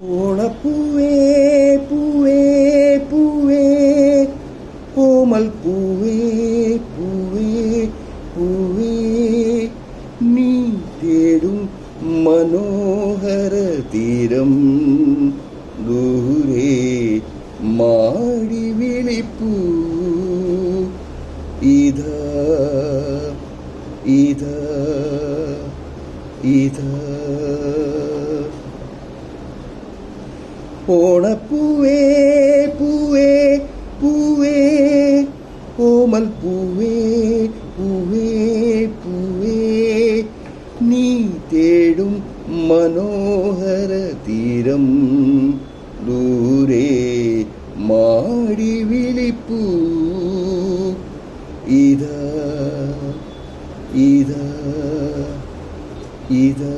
ഓണപ്പൂവേ പൂവേ പൂവേ കോമൽ പൂവേ പൂവേ പൂവേ നീ തേടും മനോഹര തീരം ദൂരെ മാടി വിളിപ്പൂ ഇതാ ഇതാ ഇതാ ഓണപ്പൂവേ പൂവേ പൂവേ കോമൽ പൂവേ പൂവേ പൂവേ നീ തേടും മനോഹര തീരം ദൂരെ മാടി വിളിപ്പൂ ഇതാ ഇതാ ഇതാ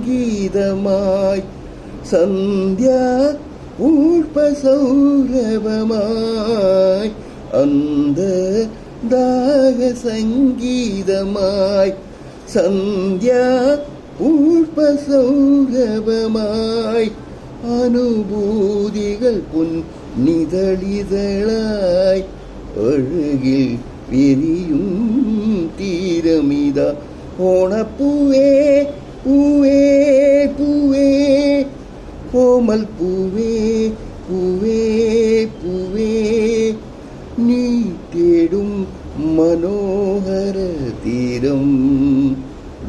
അന്ധദാഹസംഗീതമായി സന്ധ്യ പുഷ്പസൗരഭമായി അന്ധദാഹസംഗീതമായി സന്ധ്യ പുഷ്പസൗരഭമായി അനുഭൂതികൾ പൊന്നിതളിതളായി അഴകിൽ വിരിയും തീരമിത ഓണപ്പൂവേ പൂവേ പൂവേ കോമൽ പൂവേ പൂവേ പൂവേ നീ തേടും മനോഹര തീരം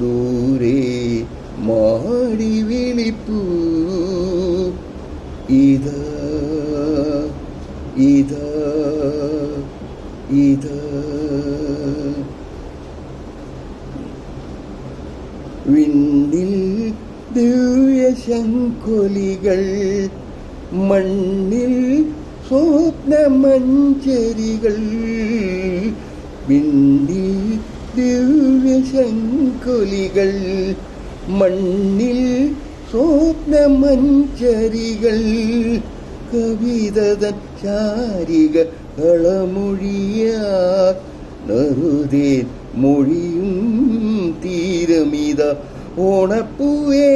ദൂരെ മാടി വിളിപ്പൂ ഇതാ ഇതാ ഇതാ വിണ്ണിൽ ദിവ്യശംഖൊലികൾ മണ്ണിൽ സ്വപ്നമഞ്ചരികൾ വിണ്ണിൽ ദിവ്യശംഖൊലികൾ മണ്ണിൽ സ്വപ്നമഞ്ചരികൾ കവിതതൻ ശാരിക കളമൊഴിയാ നറുതേ മൊഴിയും തീരമിത ഓണപ്പൂവേ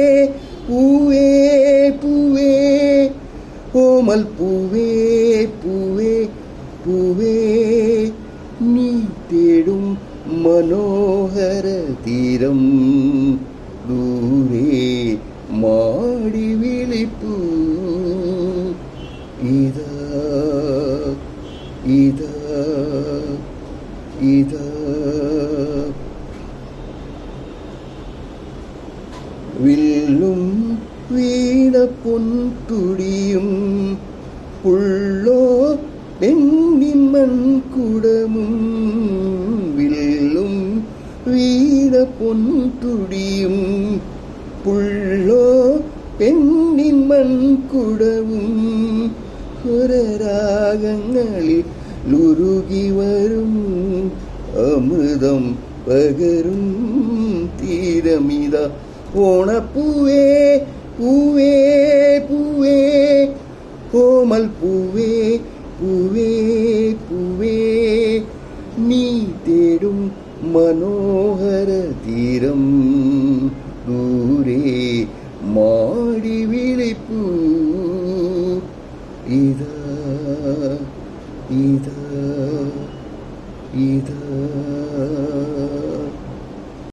പൂവേ പൂവേ കോമൽ പൂവേ പൂവേ പൂവേ നീ തേടും മനോഹര തീരം ദൂരെ മാടി വിളിപ്പൂ ഇതാ ഇതാ ഇതാ വില്ലും വീണ പൊൻതുടിയും ഉള്ളോ പെണ്ണിൻ മൺകുടമും വില്ലും വീണ പൊൻതുടിയും ഉള്ളോ പെണ്ണിൻ മൺകുടവും സ്വരരാഗങ്ങളിൽ ലുരുകി വരും അമൃതം പകരും തീരമിത ഓണപ്പൂവേ പൂവേ പൂവേ കോമൽ പൂവേ പൂവേ പൂവേ നീ തേടും മനോഹര തീരം ദൂരെ മാടി വിളിപ്പൂ ഇതാ ഇതാ ഇതാ